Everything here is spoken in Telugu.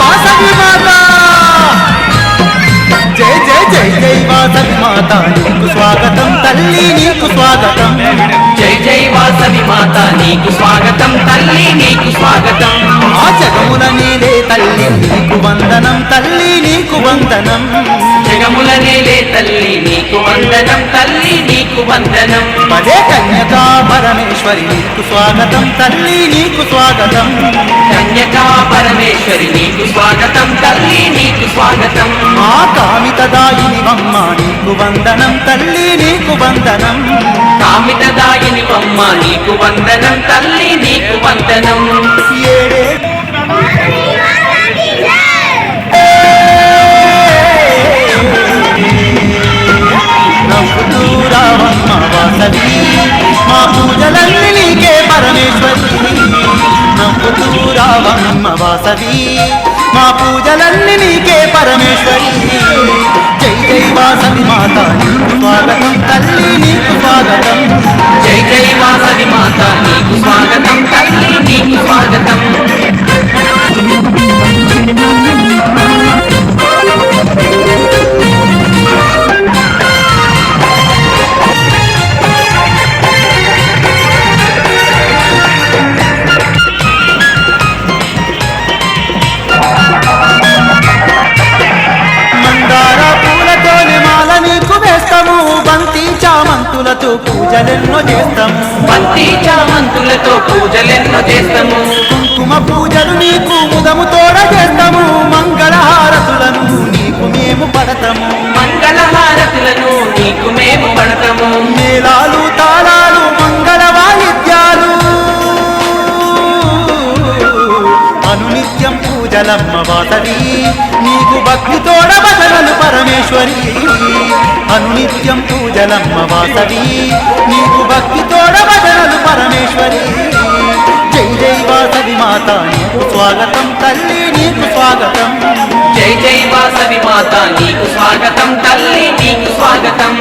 వాసవి మాత జై జై జై జై వాసవి మాత నీకు స్వాగతం తల్లి నీకు స్వాగతం జై జై వాసవి మాత నీకు స్వాగతం తల్లి నీకు స్వాగతం ఆ జగముల నీలే తల్లి నీకు వందనం తల్లి నీకు వందనం జగముల నేలే తల్లి నీకు వందనం తల్లి నీకు వందనం పదే కన్యకా పరమేశ్వరి నీకు స్వాగతం తల్లి నీకు స్వాగతం కన్యకా పరమేశ్వరి నీకు స్వాగతం తల్లి నీకు స్వాగతం ఆ కామితదాయిని అమ్మ నీకు వందనం తల్లి నీకు వందనం కామితదాయిని బొమ్మ నీకు వందనం తల్లి నీకు వందనం ఏడే నవ్వుతూరావమ్మ వాసవి మా పూజలన్నీ నీకే పరమేశ్వరి నవ్వుతూరావమ్మ వాసవి మా పూజలన్నీ నీకే పరమేశ్వరి జై జై వాసవి మాత నీకు స్వాగతం తల్లి నీకు స్వాగతం జై జై వాసవి మాత నీకు స్వాగతం తల్లి నీకు స్వాగతం మందార పూలతోని మాల నీకు వేస్తాము బంతి చామంతులతో పూజలెన్నో చేస్తాము బంతి చామంతులతో పూజలెన్నో చేస్తాము కుంకుమ పూజలు నీకు ముదము తోడ చేస్తాము మంగళహారతులను నీకు మేము పడతాము మంగళహారతులను నీకు మేము పడతాము మేళాలు తాళాలు మంగళ వాయిద్యాలు అనునిత్యం పూజలమ్మ వాసవి నీకు భక్తి తోడ భజనలు పరమేశ్వరి అనునిత్యం పూజలమ్మ వాసవి నీకు భక్తి తోడ భజనలు పరమేశ్వరి జై జై వాసవి మాత నీకు స్వాగతం తల్లి నీకు స్వాగతం జై జై వాసవి మాత నీకు స్వాగతం తల్లి నీకు స్వాగతం